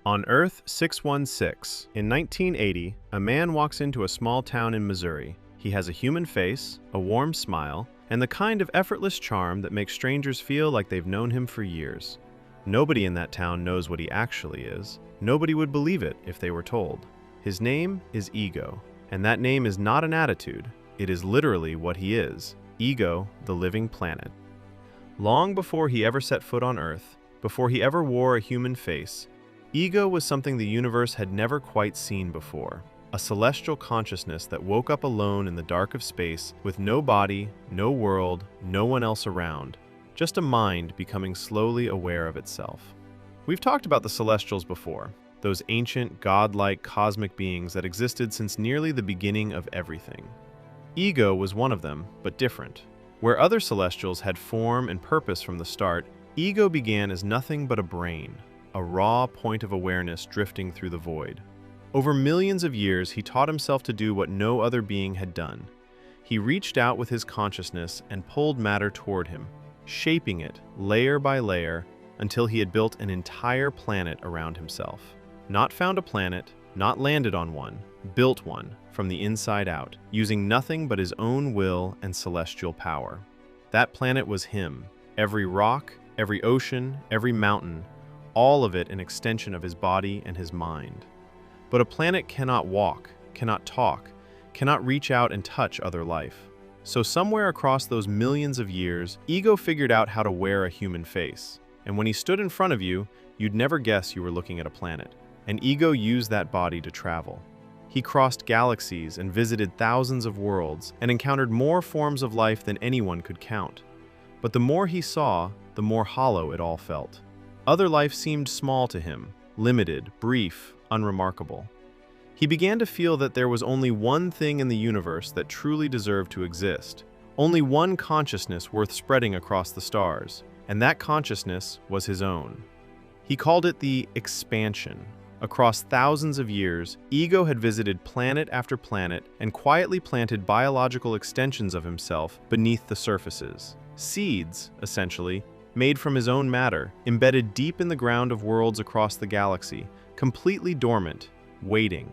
On Earth 616, in 1980, a man walks into a small town in Missouri. He has a human face, a warm smile, and the kind of effortless charm that makes strangers feel like they've known him for years. Nobody in that town knows what he actually is. Nobody would believe it if they were told. His name is Ego, and that name is not an attitude. It is literally what he is, Ego, the living planet. Long before he ever set foot on Earth, before he ever wore a human face, Ego was something the universe had never quite seen before. A celestial consciousness that woke up alone in the dark of space with no body, no world, no one else around. Just a mind becoming slowly aware of itself. We've talked about the Celestials before, those ancient, godlike, cosmic beings that existed since nearly the beginning of everything. Ego was one of them, but different. Where other Celestials had form and purpose from the start, Ego began as nothing but a brain, a raw point of awareness drifting through the void. Over millions of years, he taught himself to do what no other being had done. He reached out with his consciousness and pulled matter toward him, shaping it layer by layer until he had built an entire planet around himself. Not found a planet, not landed on one, built one from the inside out, using nothing but his own will and celestial power. That planet was him. Every rock, every ocean, every mountain, all of it an extension of his body and his mind. But a planet cannot walk, cannot talk, cannot reach out and touch other life. So somewhere across those millions of years, Ego figured out how to wear a human face. And when he stood in front of you, you'd never guess you were looking at a planet. And Ego used that body to travel. He crossed galaxies and visited thousands of worlds and encountered more forms of life than anyone could count. But the more he saw, the more hollow it all felt. Other life seemed small to him, limited, brief, unremarkable. He began to feel that there was only one thing in the universe that truly deserved to exist, only one consciousness worth spreading across the stars, and that consciousness was his own. He called it the expansion. Across thousands of years, Ego had visited planet after planet and quietly planted biological extensions of himself beneath the surfaces. Seeds, essentially, made from his own matter, embedded deep in the ground of worlds across the galaxy, completely dormant, waiting.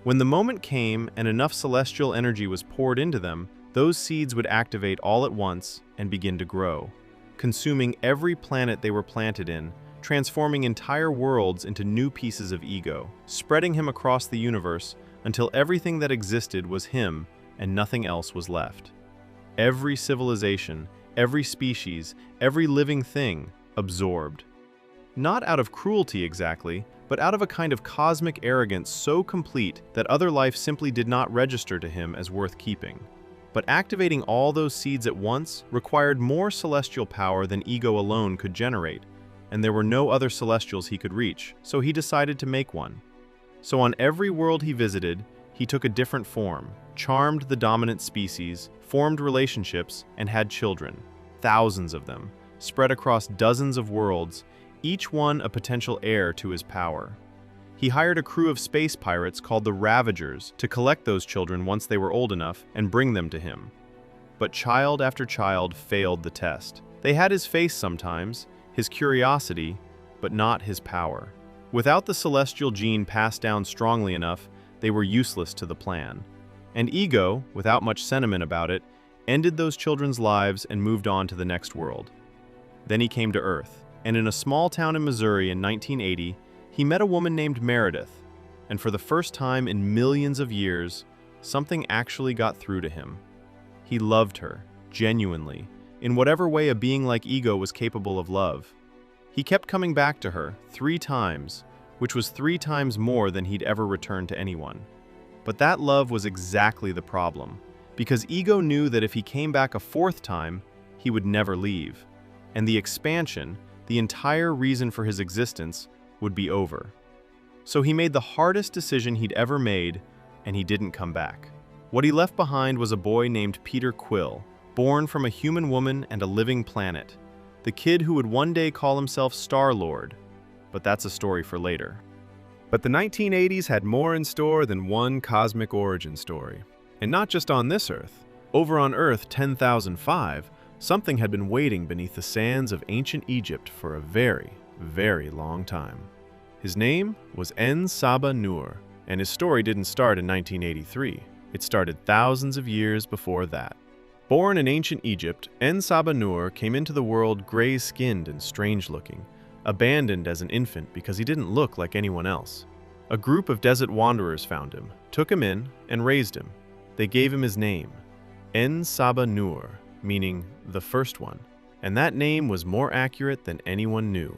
When the moment came and enough celestial energy was poured into them, those seeds would activate all at once and begin to grow, consuming every planet they were planted in, transforming entire worlds into new pieces of Ego, spreading him across the universe until everything that existed was him and nothing else was left. Every civilization, every species, every living thing absorbed. Not out of cruelty exactly, but out of a kind of cosmic arrogance so complete that other life simply did not register to him as worth keeping. But activating all those seeds at once required more celestial power than Ego alone could generate, and there were no other celestials he could reach, so he decided to make one. So on every world he visited, he took a different form, charmed the dominant species, formed relationships, and had children. Thousands of them, spread across dozens of worlds, each one a potential heir to his power. He hired a crew of space pirates called the Ravagers to collect those children once they were old enough and bring them to him. But child after child failed the test. They had his face sometimes, his curiosity, but not his power. Without the celestial gene passed down strongly enough, they were useless to the plan. And Ego, without much sentiment about it, ended those children's lives and moved on to the next world. Then he came to Earth, and in a small town in Missouri in 1980, he met a woman named Meredith, and for the first time in millions of years, something actually got through to him. He loved her, genuinely, in whatever way a being like Ego was capable of love. He kept coming back to her 3 times, which was 3 times more than he'd ever returned to anyone. But that love was exactly the problem, because Ego knew that if he came back a 4th time, he would never leave, and the expansion, the entire reason for his existence, would be over. So he made the hardest decision he'd ever made, and he didn't come back. What he left behind was a boy named Peter Quill, born from a human woman and a living planet, the kid who would one day call himself Star-Lord, but that's a story for later. But the 1980s had more in store than one cosmic origin story. And not just on this Earth. Over on Earth 10,005, something had been waiting beneath the sands of ancient Egypt for a very, very long time. His name was En Sabah Nur, and his story didn't start in 1983. It started thousands of years before that. Born in ancient Egypt, En Sabah Nur came into the world gray-skinned and strange-looking, abandoned as an infant because he didn't look like anyone else. A group of desert wanderers found him, took him in, and raised him. They gave him his name, En Sabah Nur, meaning the first one, and that name was more accurate than anyone knew,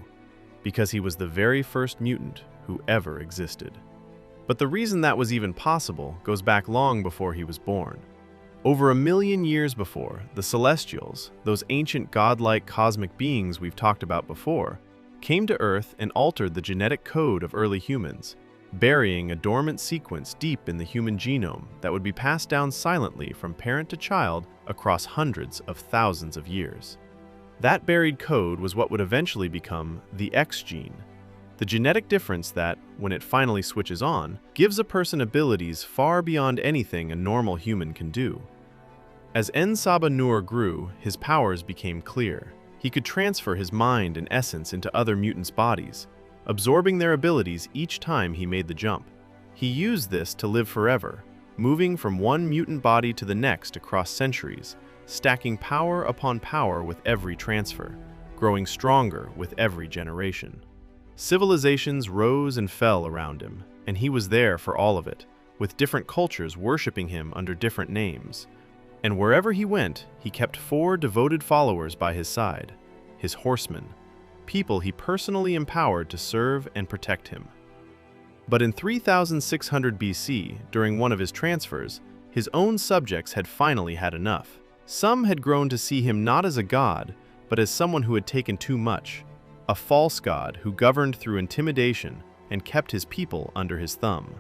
because he was the very first mutant who ever existed. But the reason that was even possible goes back long before he was born. Over 1 million years before, the Celestials, those ancient godlike cosmic beings we've talked about before, came to Earth and altered the genetic code of early humans, burying a dormant sequence deep in the human genome that would be passed down silently from parent to child across hundreds of thousands of years. That buried code was what would eventually become the X gene, the genetic difference that, when it finally switches on, gives a person abilities far beyond anything a normal human can do. As En Sabah Nur grew, his powers became clear. He could transfer his mind and essence into other mutants' bodies, absorbing their abilities each time he made the jump. He used this to live forever, moving from one mutant body to the next across centuries, stacking power upon power with every transfer, growing stronger with every generation. Civilizations rose and fell around him, and he was there for all of it, with different cultures worshipping him under different names. And wherever he went, he kept 4 devoted followers by his side, his horsemen, people he personally empowered to serve and protect him. But in 3600 BC, during one of his transfers, his own subjects had finally had enough. Some had grown to see him not as a god, but as someone who had taken too much, a false god who governed through intimidation and kept his people under his thumb.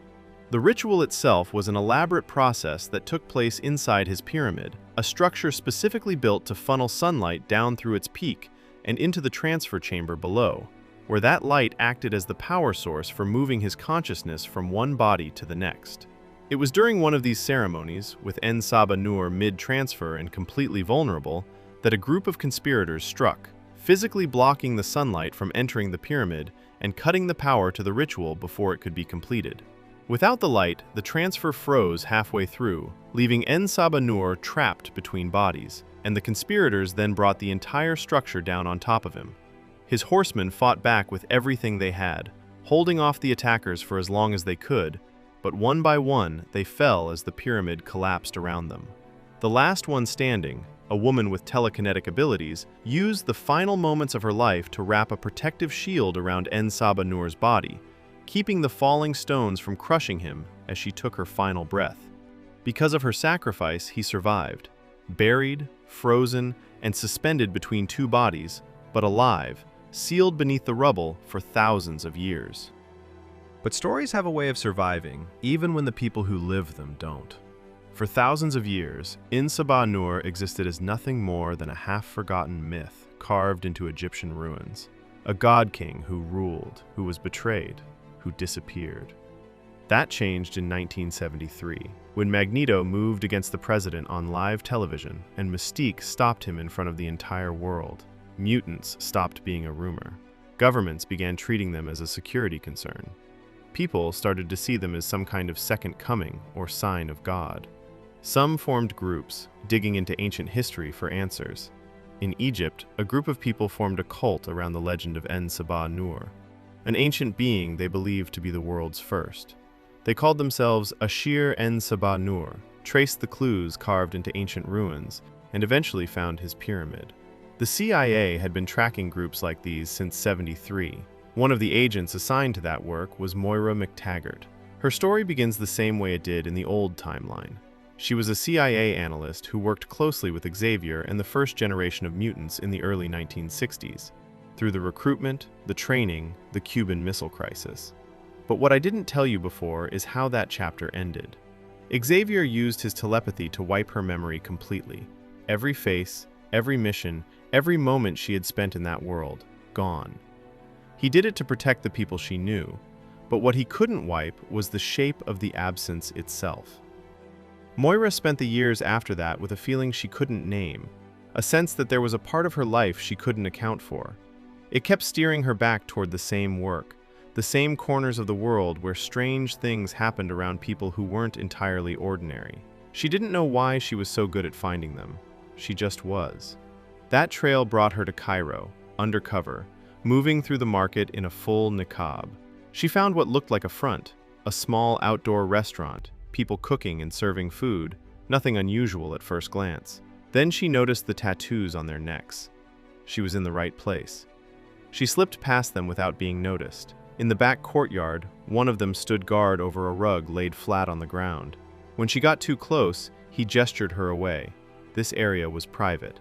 The ritual itself was an elaborate process that took place inside his pyramid, a structure specifically built to funnel sunlight down through its peak and into the transfer chamber below, where that light acted as the power source for moving his consciousness from one body to the next. It was during one of these ceremonies, with En Sabah Nur mid-transfer and completely vulnerable, that a group of conspirators struck, physically blocking the sunlight from entering the pyramid and cutting the power to the ritual before it could be completed. Without the light, the transfer froze halfway through, leaving En Sabah Nur trapped between bodies, and the conspirators then brought the entire structure down on top of him. His horsemen fought back with everything they had, holding off the attackers for as long as they could, but one by one they fell as the pyramid collapsed around them. The last one standing, a woman with telekinetic abilities, used the final moments of her life to wrap a protective shield around En Sabah Nur's body, keeping the falling stones from crushing him as she took her final breath. Because of her sacrifice, he survived, buried, frozen, and suspended between 2 bodies, but alive, sealed beneath the rubble for thousands of years. But stories have a way of surviving, even when the people who live them don't. For thousands of years, En Sabah Nur existed as nothing more than a half-forgotten myth carved into Egyptian ruins. A god king who ruled, who was betrayed, who disappeared. That changed in 1973, when Magneto moved against the president on live television and Mystique stopped him in front of the entire world. Mutants stopped being a rumor. Governments began treating them as a security concern. People started to see them as some kind of second coming or sign of God. Some formed groups, digging into ancient history for answers. In Egypt, a group of people formed a cult around the legend of En Sabah Nur, an ancient being they believed to be the world's first. They called themselves Ashir En Sabah Nur, traced the clues carved into ancient ruins, and eventually found his pyramid. The CIA had been tracking groups like these since '73. One of the agents assigned to that work was Moira MacTaggert. Her story begins the same way it did in the old timeline. She was a CIA analyst who worked closely with Xavier and the first generation of mutants in the early 1960s, through the recruitment, the training, the Cuban Missile Crisis. But what I didn't tell you before is how that chapter ended. Xavier used his telepathy to wipe her memory completely. Every face, every mission, every moment she had spent in that world, gone. He did it to protect the people she knew, but what he couldn't wipe was the shape of the absence itself. Moira spent the years after that with a feeling she couldn't name, a sense that there was a part of her life she couldn't account for. It kept steering her back toward the same work, the same corners of the world where strange things happened around people who weren't entirely ordinary. She didn't know why she was so good at finding them. She just was. That trail brought her to Cairo, undercover, moving through the market in a full niqab. She found what looked like a front, a small outdoor restaurant, people cooking and serving food, nothing unusual at first glance. Then she noticed the tattoos on their necks. She was in the right place. She slipped past them without being noticed. In the back courtyard, one of them stood guard over a rug laid flat on the ground. When she got too close, he gestured her away. This area was private.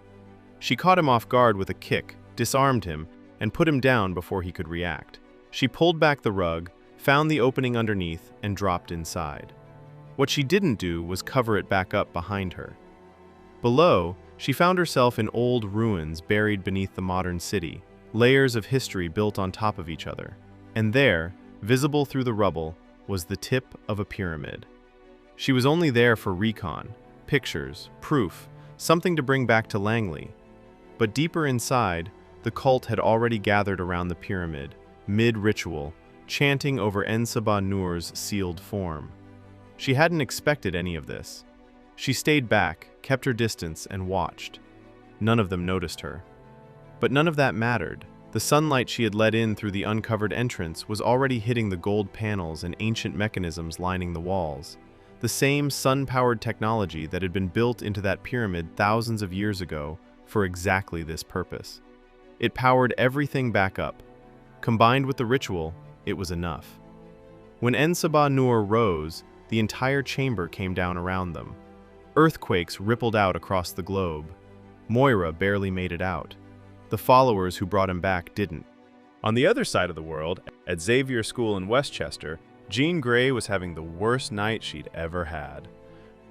She caught him off guard with a kick, disarmed him, and put him down before he could react. She pulled back the rug, found the opening underneath, and dropped inside. What she didn't do was cover it back up behind her. Below, she found herself in old ruins buried beneath the modern city, layers of history built on top of each other. And there, visible through the rubble, was the tip of a pyramid. She was only there for recon, pictures, proof, something to bring back to Langley. But deeper inside, the cult had already gathered around the pyramid, mid-ritual, chanting over En Sabah Nur's sealed form. She hadn't expected any of this. She stayed back, kept her distance, and watched. None of them noticed her. But none of that mattered. The sunlight she had let in through the uncovered entrance was already hitting the gold panels and ancient mechanisms lining the walls. The same sun-powered technology that had been built into that pyramid thousands of years ago for exactly this purpose. It powered everything back up. Combined with the ritual, it was enough. When En Sabah Nur rose, the entire chamber came down around them. Earthquakes rippled out across the globe. Moira barely made it out. The followers who brought him back didn't. On the other side of the world, at Xavier School in Westchester, Jean Grey was having the worst night she'd ever had.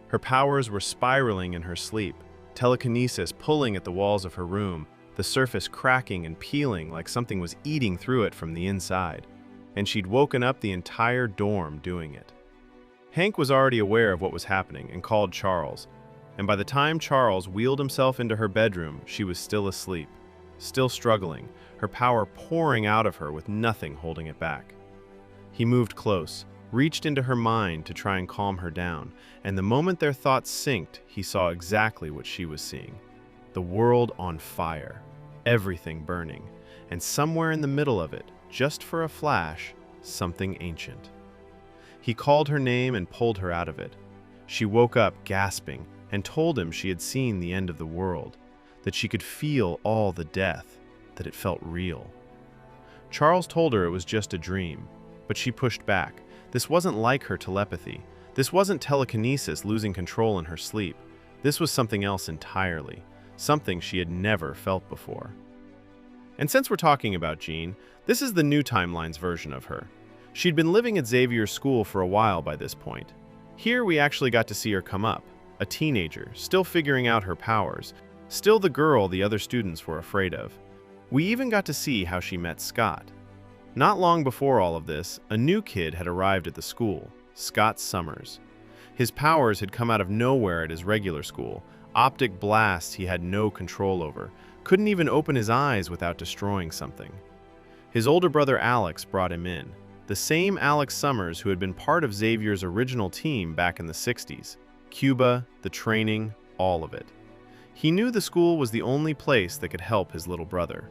Her powers were spiraling in her sleep, telekinesis pulling at the walls of her room, the surface cracking and peeling like something was eating through it from the inside. And she'd woken up the entire dorm doing it. Hank was already aware of what was happening and called Charles, and by the time Charles wheeled himself into her bedroom, she was still asleep, still struggling, her power pouring out of her with nothing holding it back. He moved close, reached into her mind to try and calm her down, and the moment their thoughts synced, he saw exactly what she was seeing. The world on fire, everything burning, and somewhere in the middle of it, just for a flash, something ancient. He called her name and pulled her out of it. She woke up gasping and told him she had seen the end of the world, that she could feel all the death, that it felt real. Charles told her it was just a dream, but she pushed back. This wasn't like her telepathy. This wasn't telekinesis losing control in her sleep. This was something else entirely, something she had never felt before. And since we're talking about Jean, this is the new timeline's version of her. She'd been living at Xavier's school for a while by this point. Here we actually got to see her come up, a teenager, still figuring out her powers, still the girl the other students were afraid of. We even got to see how she met Scott. Not long before all of this, a new kid had arrived at the school, Scott Summers. His powers had come out of nowhere at his regular school, optic blasts he had no control over, couldn't even open his eyes without destroying something. His older brother Alex brought him in, the same Alex Summers who had been part of Xavier's original team back in the 60s. Cuba, the training, all of it. He knew the school was the only place that could help his little brother.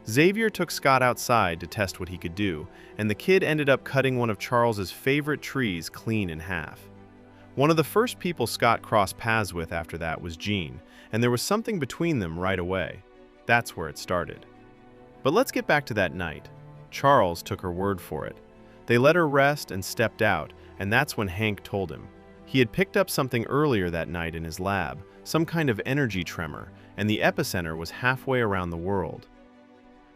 Xavier took Scott outside to test what he could do, and the kid ended up cutting one of Charles's favorite trees clean in half. One of the first people Scott crossed paths with after that was Jean, and there was something between them right away. That's where it started. But let's get back to that night. Charles took her word for it. They let her rest and stepped out, and that's when Hank told him. He had picked up something earlier that night in his lab, some kind of energy tremor, and the epicenter was halfway around the world.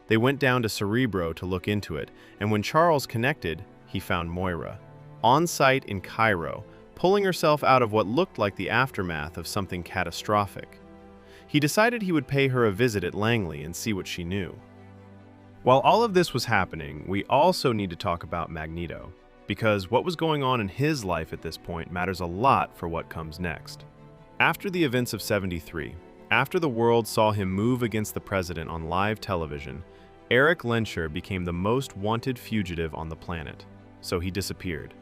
They went down to Cerebro to look into it, and when Charles connected, he found Moira, on site in Cairo, pulling herself out of what looked like the aftermath of something catastrophic. He decided he would pay her a visit at Langley and see what she knew. While all of this was happening, we also need to talk about Magneto, because what was going on in his life at this point matters a lot for what comes next. After the events of '73, after the world saw him move against the president on live television, Eric Lenscher became the most wanted fugitive on the planet, so he disappeared.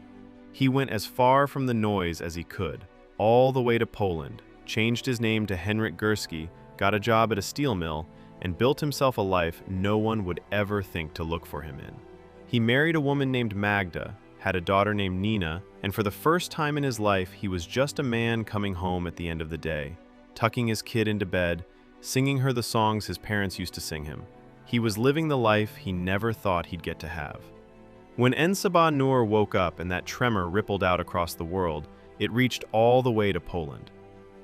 He went as far from the noise as he could, all the way to Poland, changed his name to Henryk Górski, got a job at a steel mill, and built himself a life no one would ever think to look for him in. He married a woman named Magda, had a daughter named Nina, and for the first time in his life, he was just a man coming home at the end of the day, tucking his kid into bed, singing her the songs his parents used to sing him. He was living the life he never thought he'd get to have. When En Sabah Nur woke up and that tremor rippled out across the world, it reached all the way to Poland.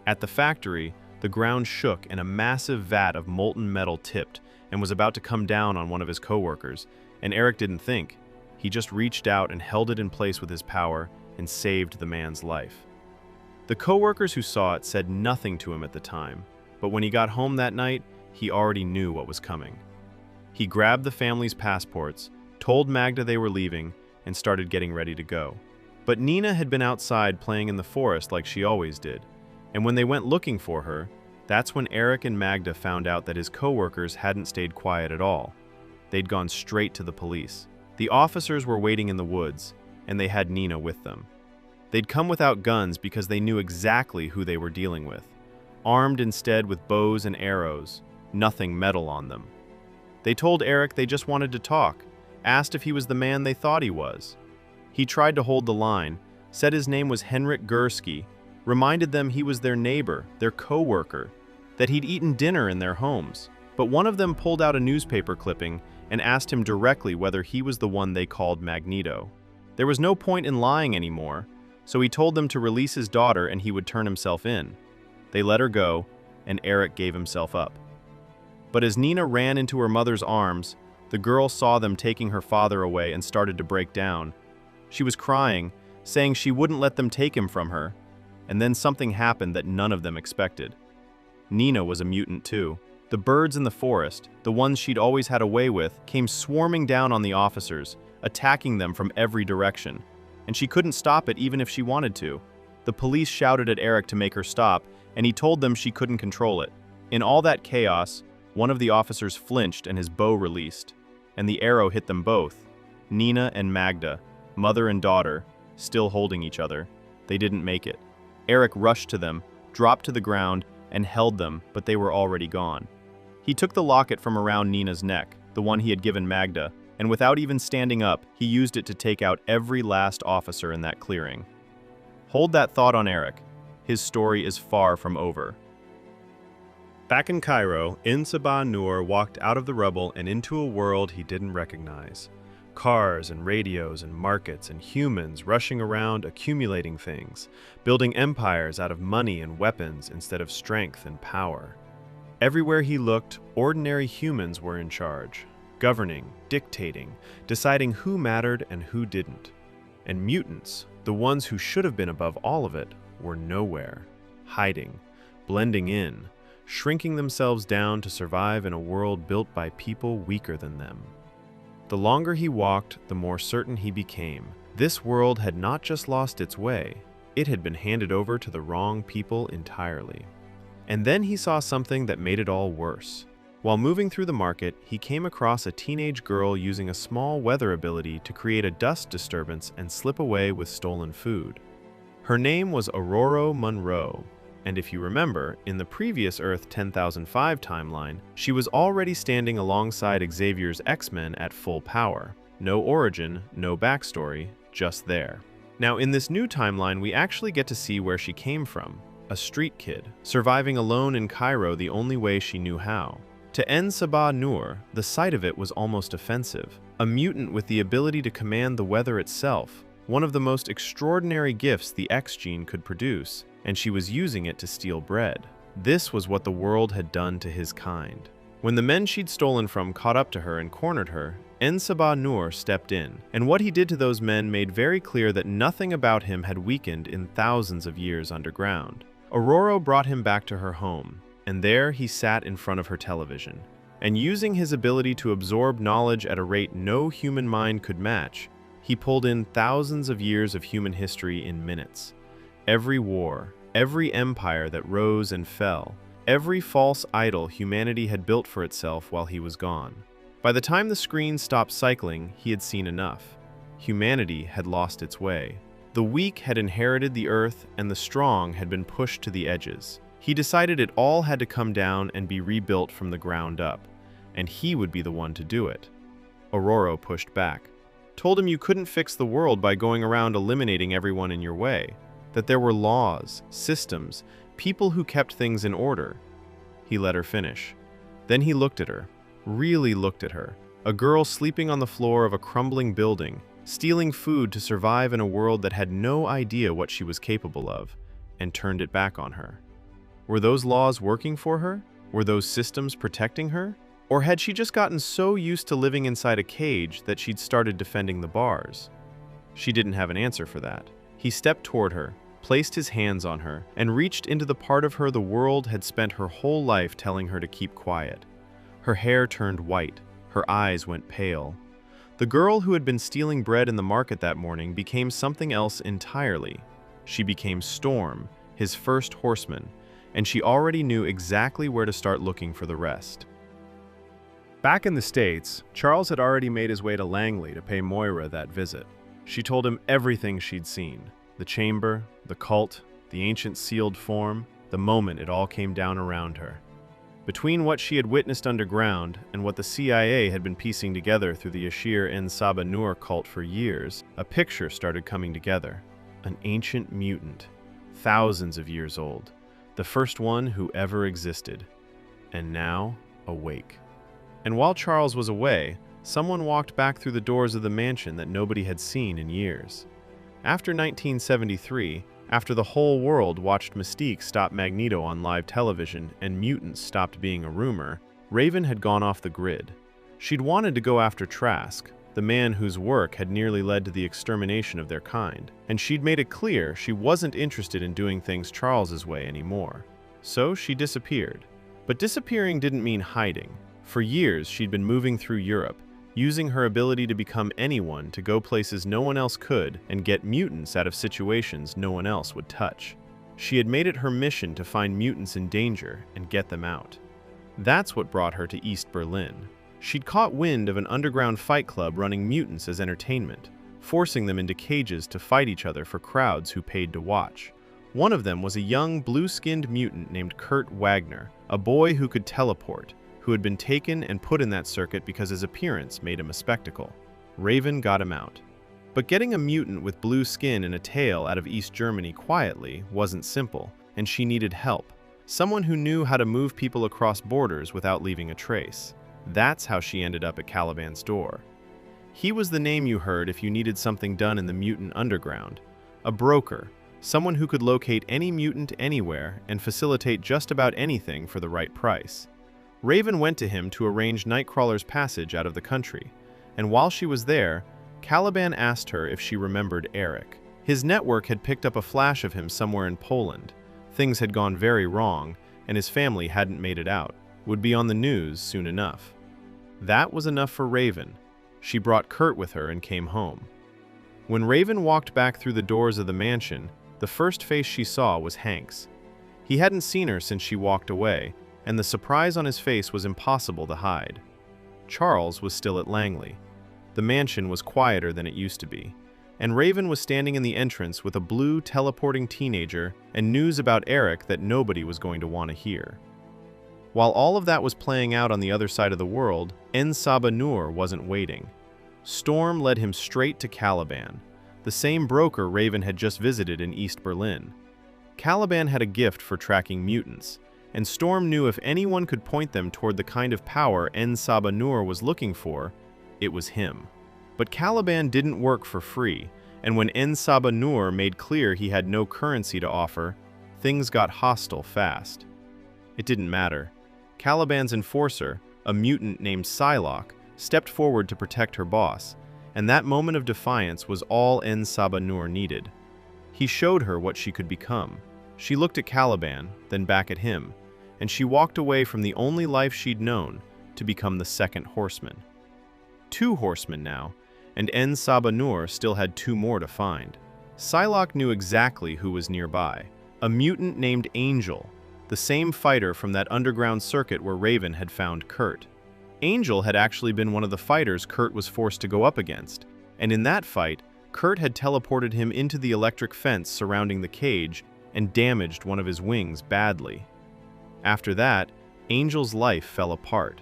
At the factory, the ground shook and a massive vat of molten metal tipped and was about to come down on one of his co-workers, and Eric didn't think. He just reached out and held it in place with his power and saved the man's life. The co-workers who saw it said nothing to him at the time, but when he got home that night, he already knew what was coming. He grabbed the family's passports, told Magda they were leaving, and started getting ready to go. But Nina had been outside playing in the forest like she always did, and when they went looking for her, that's when Eric and Magda found out that his co-workers hadn't stayed quiet at all. They'd gone straight to the police. The officers were waiting in the woods, and they had Nina with them. They'd come without guns because they knew exactly who they were dealing with, armed instead with bows and arrows, nothing metal on them. They told Eric they just wanted to talk, asked if he was the man they thought he was. He tried to hold the line, said his name was Henryk Górski, reminded them he was their neighbor, their co-worker, that he'd eaten dinner in their homes. But one of them pulled out a newspaper clipping and asked him directly whether he was the one they called Magneto. There was no point in lying anymore, so he told them to release his daughter and he would turn himself in. They let her go, and Eric gave himself up. But as Nina ran into her mother's arms, the girl saw them taking her father away and started to break down. She was crying, saying she wouldn't let them take him from her, and then something happened that none of them expected. Nina was a mutant too. The birds in the forest, the ones she'd always had a way with, came swarming down on the officers, attacking them from every direction, and she couldn't stop it even if she wanted to. The police shouted at Eric to make her stop, and he told them she couldn't control it. In all that chaos, one of the officers flinched and his bow released, and the arrow hit them both. Nina and Magda, mother and daughter, still holding each other. They didn't make it. Eric rushed to them, dropped to the ground, and held them, but they were already gone. He took the locket from around Nina's neck, the one he had given Magda, and without even standing up, he used it to take out every last officer in that clearing. Hold that thought on Eric. His story is far from over. Back in Cairo, En Sabah Nur walked out of the rubble and into a world he didn't recognize. Cars and radios and markets and humans rushing around accumulating things, building empires out of money and weapons instead of strength and power. Everywhere he looked, ordinary humans were in charge, governing, dictating, deciding who mattered and who didn't. And mutants, the ones who should have been above all of it, were nowhere, hiding, blending in, shrinking themselves down to survive in a world built by people weaker than them. The longer he walked, the more certain he became. This world had not just lost its way, it had been handed over to the wrong people entirely. And then he saw something that made it all worse. While moving through the market, he came across a teenage girl using a small weather ability to create a dust disturbance and slip away with stolen food. Her name was Aurora Monroe, and if you remember, in the previous Earth 10,005 timeline, she was already standing alongside Xavier's X-Men at full power. No origin, no backstory, just there. Now in this new timeline, we actually get to see where she came from. A street kid, surviving alone in Cairo the only way she knew how. To En Sabah Nur, the sight of it was almost offensive. A mutant with the ability to command the weather itself, one of the most extraordinary gifts the X gene could produce, and she was using it to steal bread. This was what the world had done to his kind. When the men she'd stolen from caught up to her and cornered her, En Sabah Nur stepped in, and what he did to those men made very clear that nothing about him had weakened in thousands of years underground. Aurora brought him back to her home, and there he sat in front of her television. And using his ability to absorb knowledge at a rate no human mind could match, he pulled in thousands of years of human history in minutes. Every war, every empire that rose and fell, every false idol humanity had built for itself while he was gone. By the time the screen stopped cycling, he had seen enough. Humanity had lost its way. The weak had inherited the earth, and the strong had been pushed to the edges. He decided it all had to come down and be rebuilt from the ground up, and he would be the one to do it. Aurora pushed back, told him you couldn't fix the world by going around eliminating everyone in your way, that there were laws, systems, people who kept things in order. He let her finish. Then he looked at her, really looked at her, a girl sleeping on the floor of a crumbling building, stealing food to survive in a world that had no idea what she was capable of, and turned it back on her. Were those laws working for her? Were those systems protecting her? Or had she just gotten so used to living inside a cage that she'd started defending the bars? She didn't have an answer for that. He stepped toward her, placed his hands on her, and reached into the part of her the world had spent her whole life telling her to keep quiet. Her hair turned white, her eyes went pale. The girl who had been stealing bread in the market that morning became something else entirely. She became Storm, his first horseman, and she already knew exactly where to start looking for the rest. Back in the States, Charles had already made his way to Langley to pay Moira that visit. She told him everything she'd seen: the chamber, the cult, the ancient sealed form, the moment it all came down around her. Between what she had witnessed underground and what the CIA had been piecing together through the En Sabah Nur cult for years, a picture started coming together. An ancient mutant, thousands of years old, the first one who ever existed, and now awake. And while Charles was away, someone walked back through the doors of the mansion that nobody had seen in years. After 1973, after the whole world watched Mystique stop Magneto on live television and mutants stopped being a rumor, Raven had gone off the grid. She'd wanted to go after Trask, the man whose work had nearly led to the extermination of their kind, and she'd made it clear she wasn't interested in doing things Charles's way anymore. So she disappeared. But disappearing didn't mean hiding. For years, she'd been moving through Europe, using her ability to become anyone to go places no one else could and get mutants out of situations no one else would touch. She had made it her mission to find mutants in danger and get them out. That's what brought her to East Berlin. She'd caught wind of an underground fight club running mutants as entertainment, forcing them into cages to fight each other for crowds who paid to watch. One of them was a young, blue-skinned mutant named Kurt Wagner, a boy who could teleport, who had been taken and put in that circuit because his appearance made him a spectacle. Raven got him out. But getting a mutant with blue skin and a tail out of East Germany quietly wasn't simple, and she needed help. Someone who knew how to move people across borders without leaving a trace. That's how she ended up at Caliban's door. He was the name you heard if you needed something done in the mutant underground. A broker, someone who could locate any mutant anywhere and facilitate just about anything for the right price. Raven went to him to arrange Nightcrawler's passage out of the country, and while she was there, Caliban asked her if she remembered Eric. His network had picked up a flash of him somewhere in Poland. Things had gone very wrong, and his family hadn't made it out. Would be on the news soon enough. That was enough for Raven. She brought Kurt with her and came home. When Raven walked back through the doors of the mansion, the first face she saw was Hank's. He hadn't seen her since she walked away, and the surprise on his face was impossible to hide. Charles was still at Langley. The mansion was quieter than it used to be, and Raven was standing in the entrance with a blue, teleporting teenager and news about Eric that nobody was going to want to hear. While all of that was playing out on the other side of the world, En Sabah Nur wasn't waiting. Storm led him straight to Caliban, the same broker Raven had just visited in East Berlin. Caliban had a gift for tracking mutants, and Storm knew if anyone could point them toward the kind of power En Sabah Nur was looking for, it was him. But Caliban didn't work for free, and when En Sabah Nur made clear he had no currency to offer, things got hostile fast. It didn't matter. Caliban's enforcer, a mutant named Psylocke, stepped forward to protect her boss, and that moment of defiance was all En Sabah Nur needed. He showed her what she could become. She looked at Caliban, then back at him, and she walked away from the only life she'd known to become the second Horseman. 2 Horsemen now, and En Sabah Nur still had 2 more to find. Psylocke knew exactly who was nearby, a mutant named Angel, the same fighter from that underground circuit where Raven had found Kurt. Angel had actually been one of the fighters Kurt was forced to go up against, and in that fight, Kurt had teleported him into the electric fence surrounding the cage and damaged one of his wings badly. After that, Angel's life fell apart.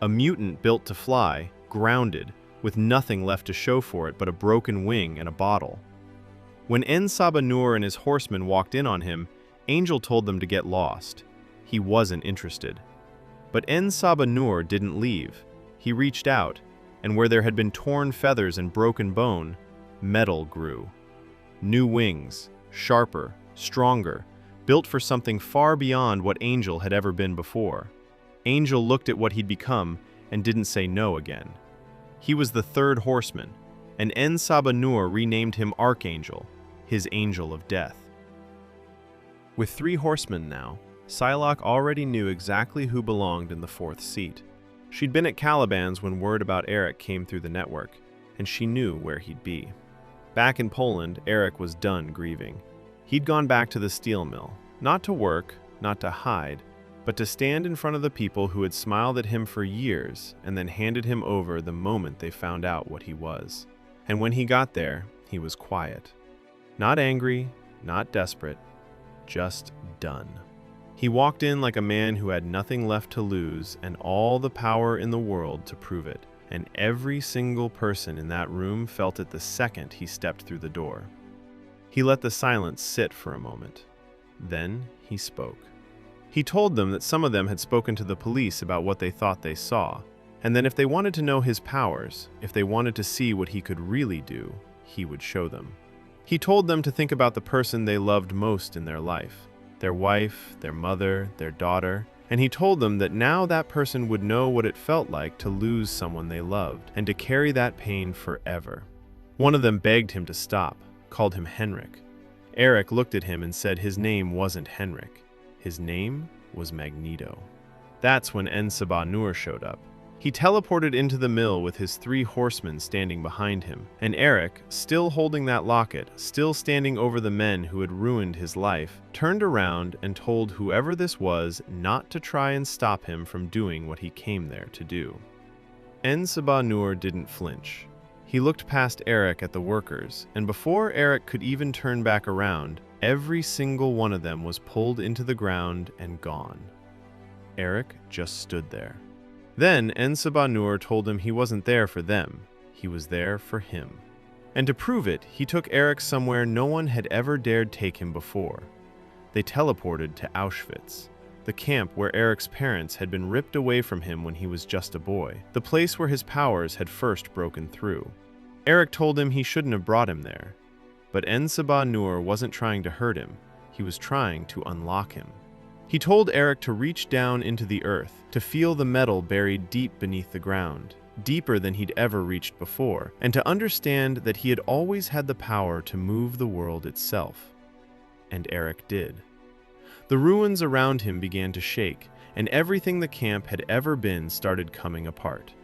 A mutant built to fly, grounded, with nothing left to show for it but a broken wing and a bottle. When En Sabah Nur and his horsemen walked in on him, Angel told them to get lost. He wasn't interested. But En Sabah Nur didn't leave. He reached out, and where there had been torn feathers and broken bone, metal grew. New wings, sharper, stronger, built for something far beyond what Angel had ever been before. Angel looked at what he'd become and didn't say no again. He was the third horseman, and En Sabah Nur renamed him Archangel, his angel of death. With 3 horsemen now, Psylocke already knew exactly who belonged in the 4th seat. She'd been at Caliban's when word about Eric came through the network, and she knew where he'd be. Back in Poland, Eric was done grieving. He'd gone back to the steel mill, not to work, not to hide, but to stand in front of the people who had smiled at him for years and then handed him over the moment they found out what he was. And when he got there, he was quiet. Not angry, not desperate, just done. He walked in like a man who had nothing left to lose and all the power in the world to prove it, and every single person in that room felt it the second he stepped through the door. He let the silence sit for a moment. Then he spoke. He told them that some of them had spoken to the police about what they thought they saw, and that if they wanted to know his powers, if they wanted to see what he could really do, he would show them. He told them to think about the person they loved most in their life, their wife, their mother, their daughter, and he told them that now that person would know what it felt like to lose someone they loved, and to carry that pain forever. One of them begged him to stop, called him Henrik. Eric looked at him and said his name wasn't Henrik. His name was Magneto. That's when En Sabah Nur showed up. He teleported into the mill with his 3 horsemen standing behind him, and Eric, still holding that locket, still standing over the men who had ruined his life, turned around and told whoever this was not to try and stop him from doing what he came there to do. En Sabah Nur didn't flinch. He looked past Eric at the workers, and before Eric could even turn back around, every single one of them was pulled into the ground and gone. Eric just stood there. Then En Sabah Nur told him he wasn't there for them, he was there for him. And to prove it, he took Eric somewhere no one had ever dared take him before. They teleported to Auschwitz, the camp where Eric's parents had been ripped away from him when he was just a boy, the place where his powers had first broken through. Eric told him he shouldn't have brought him there, but En Sabah Nur wasn't trying to hurt him, he was trying to unlock him. He told Eric to reach down into the earth, to feel the metal buried deep beneath the ground, deeper than he'd ever reached before, and to understand that he had always had the power to move the world itself. And Eric did. The ruins around him began to shake, and everything the camp had ever been started coming apart.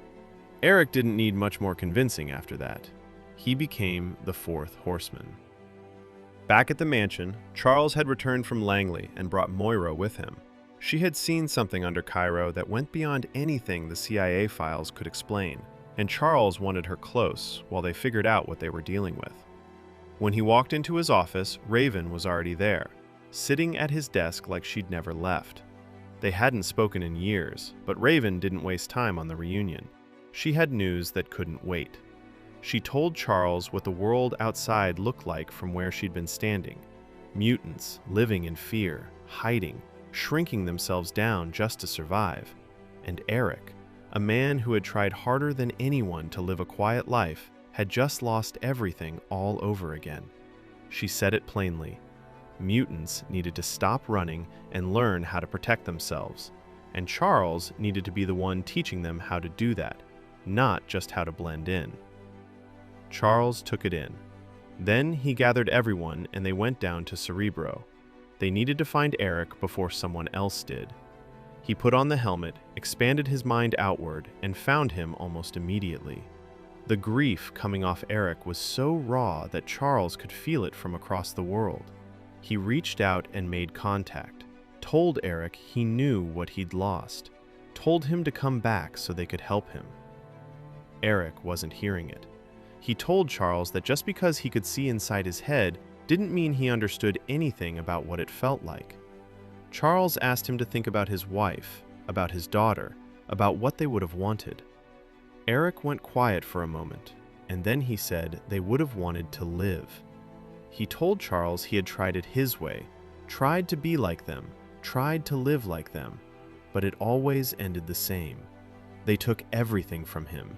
Eric didn't need much more convincing after that. He became the 4th horseman. Back at the mansion, Charles had returned from Langley and brought Moira with him. She had seen something under Cairo that went beyond anything the CIA files could explain, and Charles wanted her close while they figured out what they were dealing with. When he walked into his office, Raven was already there, sitting at his desk like she'd never left. They hadn't spoken in years, but Raven didn't waste time on the reunion. She had news that couldn't wait. She told Charles what the world outside looked like from where she'd been standing. Mutants living in fear, hiding, shrinking themselves down just to survive. And Eric, a man who had tried harder than anyone to live a quiet life, had just lost everything all over again. She said it plainly. Mutants needed to stop running and learn how to protect themselves. And Charles needed to be the one teaching them how to do that, not just how to blend in. Charles took it in. Then he gathered everyone and they went down to Cerebro. They needed to find Eric before someone else did. He put on the helmet, expanded his mind outward, and found him almost immediately. The grief coming off Eric was so raw that Charles could feel it from across the world. He reached out and made contact, told Eric he knew what he'd lost. told him to come back so they could help him. Eric wasn't hearing it. He told Charles that just because he could see inside his head didn't mean he understood anything about what it felt like. Charles asked him to think about his wife, about his daughter, about what they would have wanted. Eric went quiet for a moment, and then he said they would have wanted to live. He told Charles he had tried it his way, tried to be like them, tried to live like them, but it always ended the same. They took everything from him.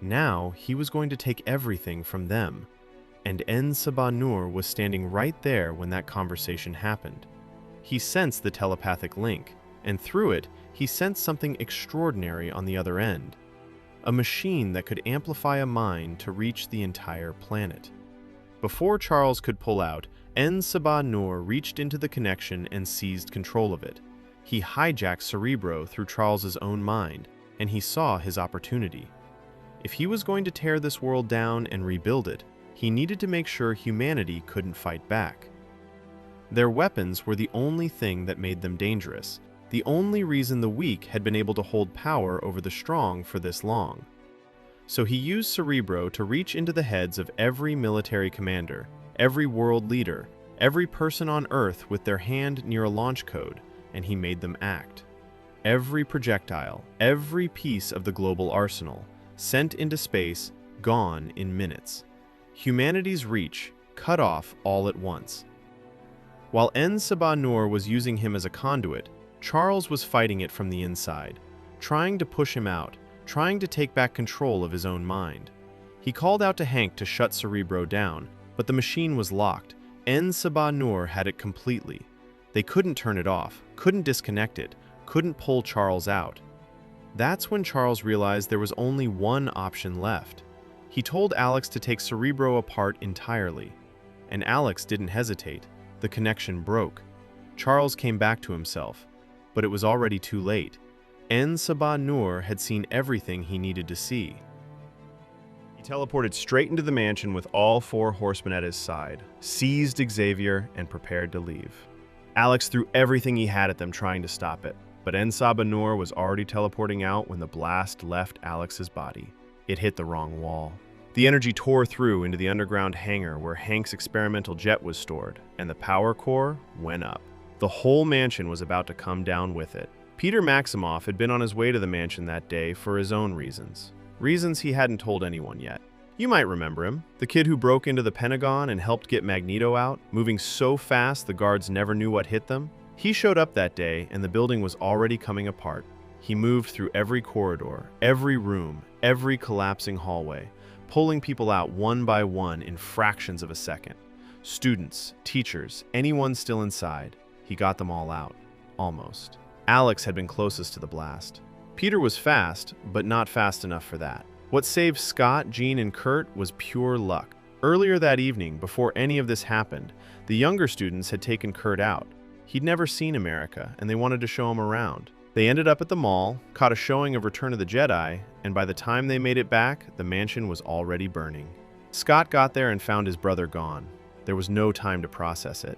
Now he was going to take everything from them, and En Sabah Nur was standing right there when that conversation happened. He sensed the telepathic link, and through it, he sensed something extraordinary on the other end. A machine that could amplify a mind to reach the entire planet. Before Charles could pull out, En Sabah Nur reached into the connection and seized control of it. He hijacked Cerebro through Charles's own mind, and he saw his opportunity. If he was going to tear this world down and rebuild it, he needed to make sure humanity couldn't fight back. Their weapons were the only thing that made them dangerous, the only reason the weak had been able to hold power over the strong for this long. So he used Cerebro to reach into the heads of every military commander, every world leader, every person on Earth with their hand near a launch code, and he made them act. Every projectile, every piece of the global arsenal, sent into space, gone in minutes. Humanity's reach, cut off all at once. While En Sabah Nur was using him as a conduit, Charles was fighting it from the inside, trying to push him out, trying to take back control of his own mind. He called out to Hank to shut Cerebro down, but the machine was locked. En Sabah Nur had it completely. They couldn't turn it off, couldn't disconnect it, couldn't pull Charles out. That's when Charles realized there was only one option left. He told Alex to take Cerebro apart entirely. And Alex didn't hesitate. The connection broke. Charles came back to himself, but it was already too late. En Sabah Nur had seen everything he needed to see. He teleported straight into the mansion with all four horsemen at his side, seized Xavier, and prepared to leave. Alex threw everything he had at them trying to stop it, but En Sabah Nur was already teleporting out when the blast left Alex's body. It hit the wrong wall. The energy tore through into the underground hangar where Hank's experimental jet was stored, and the power core went up. The whole mansion was about to come down with it. Peter Maximoff had been on his way to the mansion that day for his own reasons. Reasons he hadn't told anyone yet. You might remember him, the kid who broke into the Pentagon and helped get Magneto out, moving so fast the guards never knew what hit them. He showed up that day and the building was already coming apart. He moved through every corridor, every room, every collapsing hallway, pulling people out one by one in fractions of a second. Students, teachers, anyone still inside. He got them all out. Almost. Alex had been closest to the blast. Peter was fast, but not fast enough for that. What saved Scott, Jean, and Kurt was pure luck. Earlier that evening, before any of this happened, the younger students had taken Kurt out. He'd never seen America, and they wanted to show him around. They ended up at the mall, caught a showing of Return of the Jedi, and by the time they made it back, the mansion was already burning. Scott got there and found his brother gone. There was no time to process it.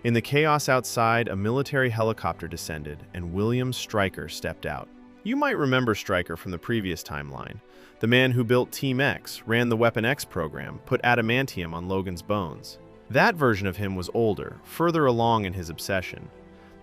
In the chaos outside, a military helicopter descended, and William Stryker stepped out. You might remember Stryker from the previous timeline. The man who built Team X, ran the Weapon X program, put adamantium on Logan's bones. That version of him was older, further along in his obsession.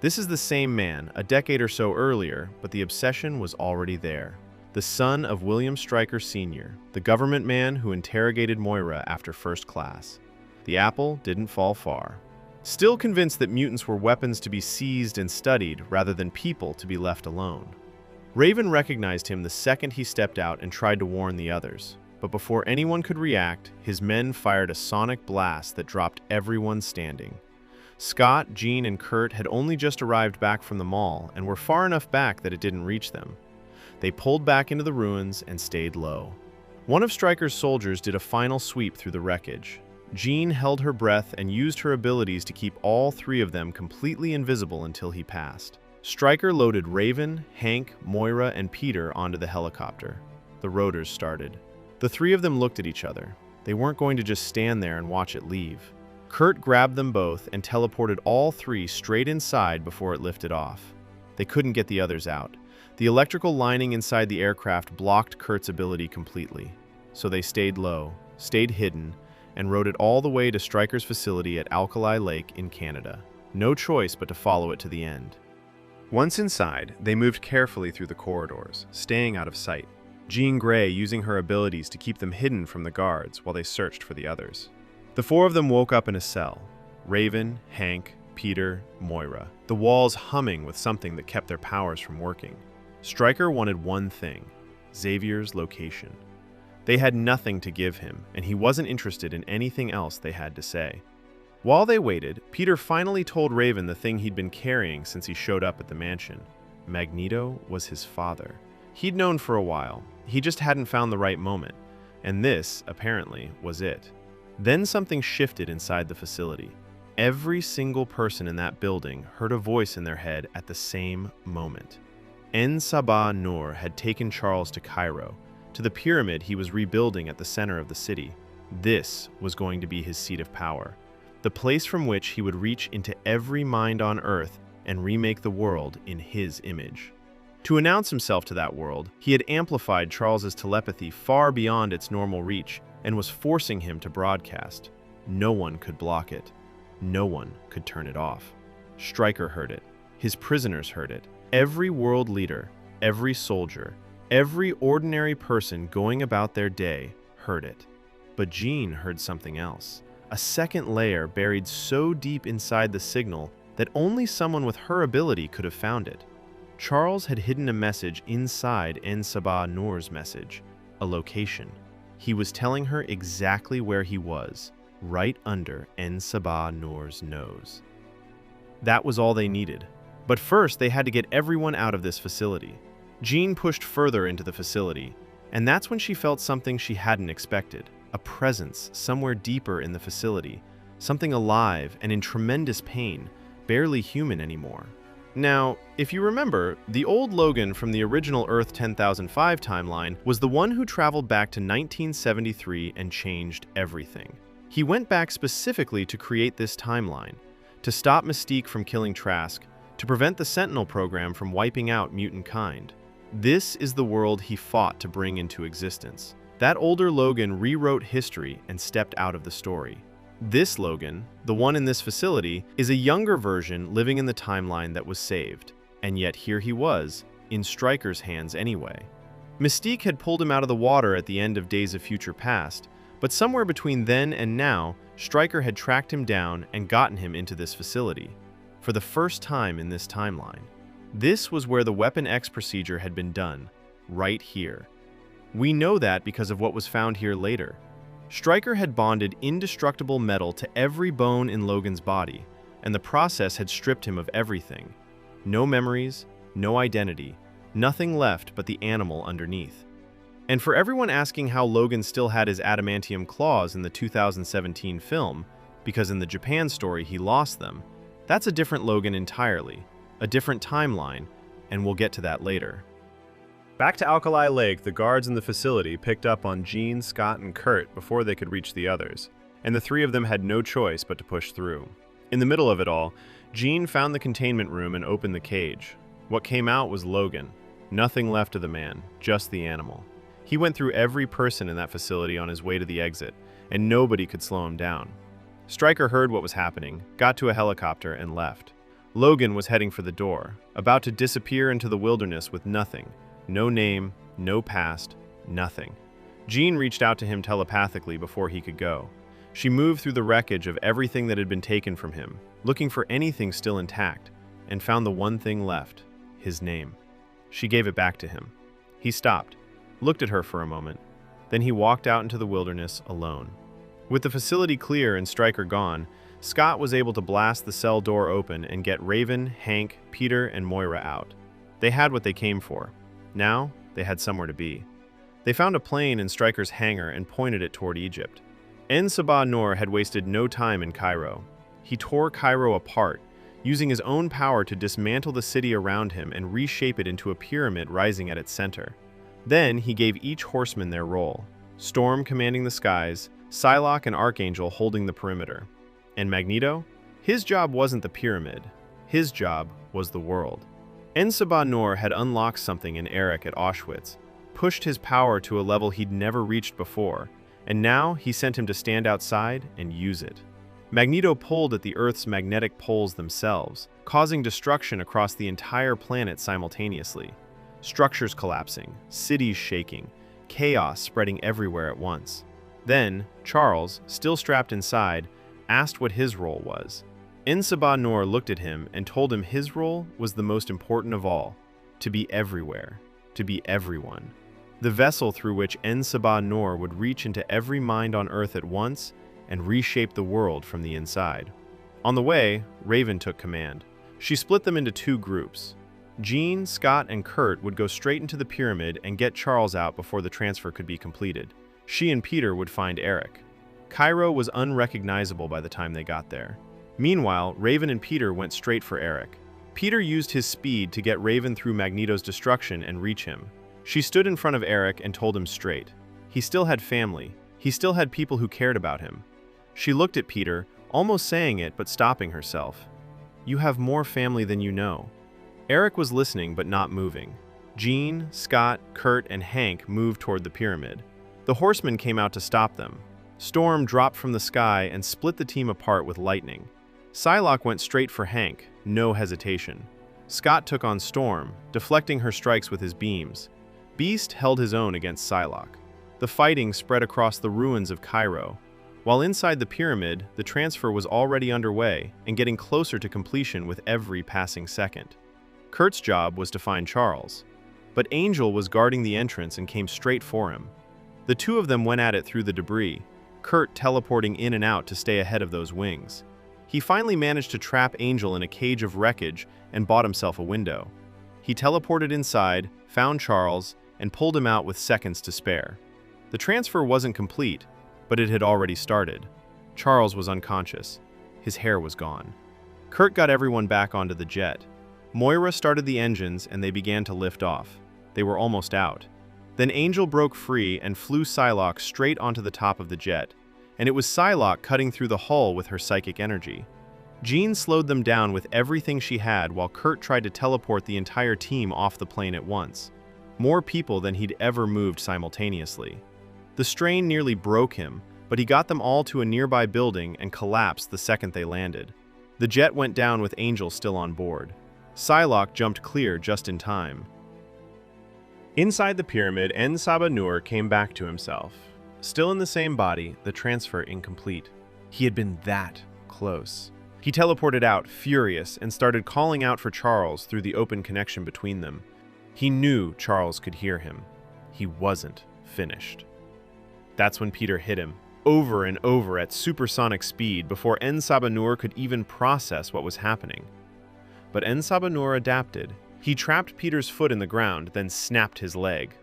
This is the same man, a decade or so earlier, but the obsession was already there. The son of William Stryker Sr., the government man who interrogated Moira after first class. The apple didn't fall far. Still convinced that mutants were weapons to be seized and studied rather than people to be left alone. Raven recognized him the second he stepped out and tried to warn the others. But before anyone could react, his men fired a sonic blast that dropped everyone standing. Scott, Jean, and Kurt had only just arrived back from the mall and were far enough back that it didn't reach them. They pulled back into the ruins and stayed low. One of Stryker's soldiers did a final sweep through the wreckage. Jean held her breath and used her abilities to keep all three of them completely invisible until he passed. Stryker loaded Raven, Hank, Moira, and Peter onto the helicopter. The rotors started. The three of them looked at each other. They weren't going to just stand there and watch it leave. Kurt grabbed them both and teleported all three straight inside before it lifted off. They couldn't get the others out. The electrical lining inside the aircraft blocked Kurt's ability completely, so they stayed low, stayed hidden, and rode it all the way to Stryker's facility at Alkali Lake in Canada. No choice but to follow it to the end. Once inside, they moved carefully through the corridors, staying out of sight. Jean Grey using her abilities to keep them hidden from the guards while they searched for the others. The four of them woke up in a cell. Raven, Hank, Peter, Moira. The walls humming with something that kept their powers from working. Stryker wanted one thing: Xavier's location. They had nothing to give him, and he wasn't interested in anything else they had to say. While they waited, Peter finally told Raven the thing he'd been carrying since he showed up at the mansion. Magneto was his father. He'd known for a while. He just hadn't found the right moment, and this, apparently, was it. Then something shifted inside the facility. Every single person in that building heard a voice in their head at the same moment. En Sabah Nur had taken Charles to Cairo, to the pyramid he was rebuilding at the center of the city. This was going to be his seat of power, the place from which he would reach into every mind on Earth and remake the world in his image. To announce himself to that world, he had amplified Charles's telepathy far beyond its normal reach and was forcing him to broadcast. No one could block it. No one could turn it off. Stryker heard it. His prisoners heard it. Every world leader, every soldier, every ordinary person going about their day heard it. But Jean heard something else. A second layer buried so deep inside the signal that only someone with her ability could have found it. Charles had hidden a message inside En Sabah Nur's message, a location. He was telling her exactly where he was, right under En Sabah Nur's nose. That was all they needed. But first, they had to get everyone out of this facility. Jean pushed further into the facility, and that's when she felt something she hadn't expected. A presence somewhere deeper in the facility, something alive and in tremendous pain, barely human anymore. Now, if you remember, the old Logan from the original Earth 10,005 timeline was the one who traveled back to 1973 and changed everything. He went back specifically to create this timeline, to stop Mystique from killing Trask, to prevent the Sentinel program from wiping out mutant kind. This is the world he fought to bring into existence. That older Logan rewrote history and stepped out of the story. This Logan, the one in this facility, is a younger version living in the timeline that was saved. And yet here he was, in Stryker's hands anyway. Mystique had pulled him out of the water at the end of Days of Future Past, but somewhere between then and now, Stryker had tracked him down and gotten him into this facility. For the first time in this timeline. This was where the Weapon X procedure had been done, right here. We know that because of what was found here later. Stryker had bonded indestructible metal to every bone in Logan's body, and the process had stripped him of everything. No memories, no identity, nothing left but the animal underneath. And for everyone asking how Logan still had his adamantium claws in the 2017 film, because in the Japan story he lost them, that's a different Logan entirely, a different timeline, and we'll get to that later. Back to Alkali Lake, the guards in the facility picked up on Jean, Scott, and Kurt before they could reach the others, and the three of them had no choice but to push through. In the middle of it all, Jean found the containment room and opened the cage. What came out was Logan. Nothing left of the man, just the animal. He went through every person in that facility on his way to the exit, and nobody could slow him down. Stryker heard what was happening, got to a helicopter, and left. Logan was heading for the door, about to disappear into the wilderness with nothing. No name, no past, nothing. Jean reached out to him telepathically before he could go. She moved through the wreckage of everything that had been taken from him, looking for anything still intact, and found the one thing left, his name. She gave it back to him. He stopped, looked at her for a moment, then he walked out into the wilderness alone. With the facility clear and Stryker gone, Scott was able to blast the cell door open and get Raven, Hank, Peter, and Moira out. They had what they came for. Now, they had somewhere to be. They found a plane in Stryker's hangar and pointed it toward Egypt. En Sabah Nur had wasted no time in Cairo. He tore Cairo apart, using his own power to dismantle the city around him and reshape it into a pyramid rising at its center. Then, he gave each horseman their role. Storm commanding the skies, Psylocke and Archangel holding the perimeter. And Magneto? His job wasn't the pyramid. His job was the world. En Sabah Nur had unlocked something in Eric at Auschwitz, pushed his power to a level he'd never reached before, and now he sent him to stand outside and use it. Magneto pulled at the Earth's magnetic poles themselves, causing destruction across the entire planet simultaneously. Structures collapsing, cities shaking, chaos spreading everywhere at once. Then, Charles, still strapped inside, asked what his role was. En Sabah Nur looked at him and told him his role was the most important of all, to be everywhere, to be everyone. The vessel through which En Sabah Nur would reach into every mind on Earth at once and reshape the world from the inside. On the way, Raven took command. She split them into two groups. Jean, Scott, and Kurt would go straight into the pyramid and get Charles out before the transfer could be completed. She and Peter would find Eric. Cairo was unrecognizable by the time they got there. Meanwhile, Raven and Peter went straight for Eric. Peter used his speed to get Raven through Magneto's destruction and reach him. She stood in front of Eric and told him straight. He still had family. He still had people who cared about him. She looked at Peter, almost saying it but stopping herself. "You have more family than you know." Eric was listening but not moving. Jean, Scott, Kurt, and Hank moved toward the pyramid. The Horsemen came out to stop them. Storm dropped from the sky and split the team apart with lightning. Psylocke went straight for Hank, no hesitation. Scott took on Storm, deflecting her strikes with his beams. Beast held his own against Psylocke. The fighting spread across the ruins of Cairo. While inside the pyramid, the transfer was already underway and getting closer to completion with every passing second. Kurt's job was to find Charles, but Angel was guarding the entrance and came straight for him. The two of them went at it through the debris, Kurt teleporting in and out to stay ahead of those wings. He finally managed to trap Angel in a cage of wreckage and bought himself a window. He teleported inside, found Charles, and pulled him out with seconds to spare. The transfer wasn't complete, but it had already started. Charles was unconscious. His hair was gone. Kurt got everyone back onto the jet. Moira started the engines and they began to lift off. They were almost out. Then Angel broke free and flew Psylocke straight onto the top of the jet, and it was Psylocke cutting through the hull with her psychic energy. Jean slowed them down with everything she had while Kurt tried to teleport the entire team off the plane at once. More people than he'd ever moved simultaneously. The strain nearly broke him, but he got them all to a nearby building and collapsed the second they landed. The jet went down with Angel still on board. Psylocke jumped clear just in time. Inside the pyramid, En Sabah Nur came back to himself. Still in the same body, the transfer incomplete. He had been that close. He teleported out, furious, and started calling out for Charles through the open connection between them. He knew Charles could hear him. He wasn't finished. That's when Peter hit him, over and over at supersonic speed before En Sabah Nur could even process what was happening. But En Sabah Nur adapted. He trapped Peter's foot in the ground, then snapped his leg.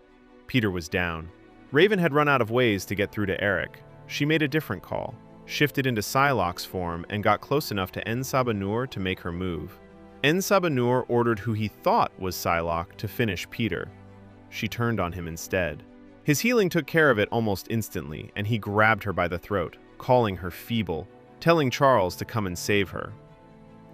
Peter was down. Raven had run out of ways to get through to Eric. She made a different call, shifted into Psylocke's form, and got close enough to En Sabah Nur to make her move. En Sabah Nur ordered who he thought was Psylocke to finish Peter. She turned on him instead. His healing took care of it almost instantly, and he grabbed her by the throat, calling her feeble, telling Charles to come and save her.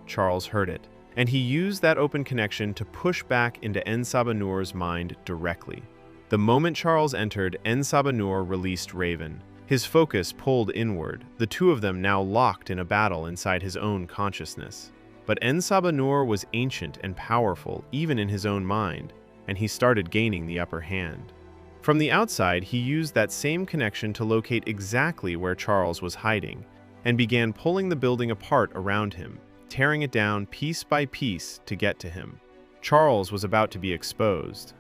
Charles heard it, and he used that open connection to push back into En Sabah Nur's mind directly. The moment Charles entered, En Sabah Nur released Raven. His focus pulled inward, the two of them now locked in a battle inside his own consciousness. But En Sabah Nur was ancient and powerful, even in his own mind, and he started gaining the upper hand. From the outside, he used that same connection to locate exactly where Charles was hiding, and began pulling the building apart around him, tearing it down piece by piece to get to him. Charles was about to be exposed.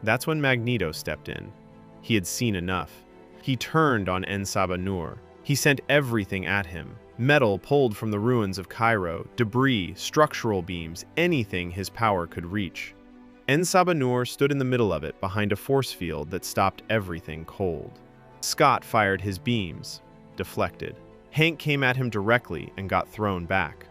That's when Magneto stepped in. He had seen enough. He turned on En Sabah Nur. He sent everything at him. Metal pulled from the ruins of Cairo, debris, structural beams, anything his power could reach. En Sabah Nur stood in the middle of it behind a force field that stopped everything cold. Scott fired his beams, deflected. Hank came at him directly and got thrown back.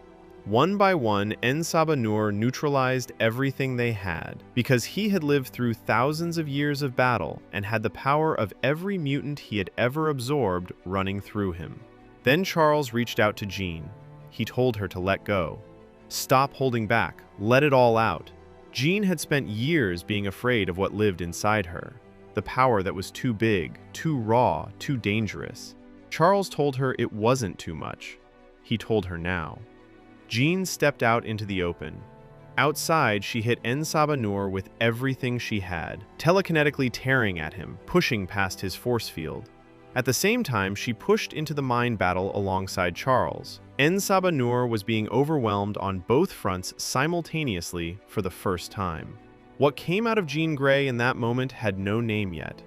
One by one, En Sabah Nur neutralized everything they had, because he had lived through thousands of years of battle and had the power of every mutant he had ever absorbed running through him. Then Charles reached out to Jean. He told her to let go. Stop holding back. Let it all out. Jean had spent years being afraid of what lived inside her, the power that was too big, too raw, too dangerous. Charles told her it wasn't too much. He told her now. Jean stepped out into the open. Outside, she hit En Sabah Nur with everything she had, telekinetically tearing at him, pushing past his force field. At the same time, she pushed into the mind battle alongside Charles. En Sabah Nur was being overwhelmed on both fronts simultaneously for the first time. What came out of Jean Grey in that moment had no name yet.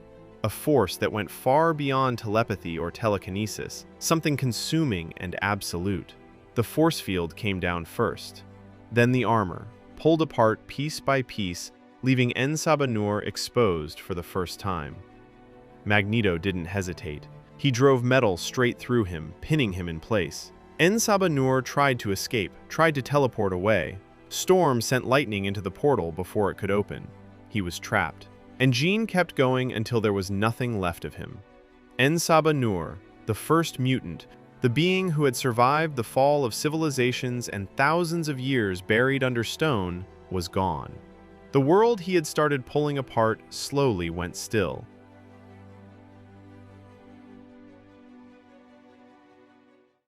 A force that went far beyond telepathy or telekinesis, something consuming and absolute. The force field came down first. Then the armor, pulled apart piece by piece, leaving En Sabah Nur exposed for the first time. Magneto didn't hesitate. He drove metal straight through him, pinning him in place. En Sabah Nur tried to escape, tried to teleport away. Storm sent lightning into the portal before it could open. He was trapped. And Jean kept going until there was nothing left of him. En Sabah Nur, the first mutant, the being who had survived the fall of civilizations and thousands of years buried under stone, was gone. The world he had started pulling apart slowly went still.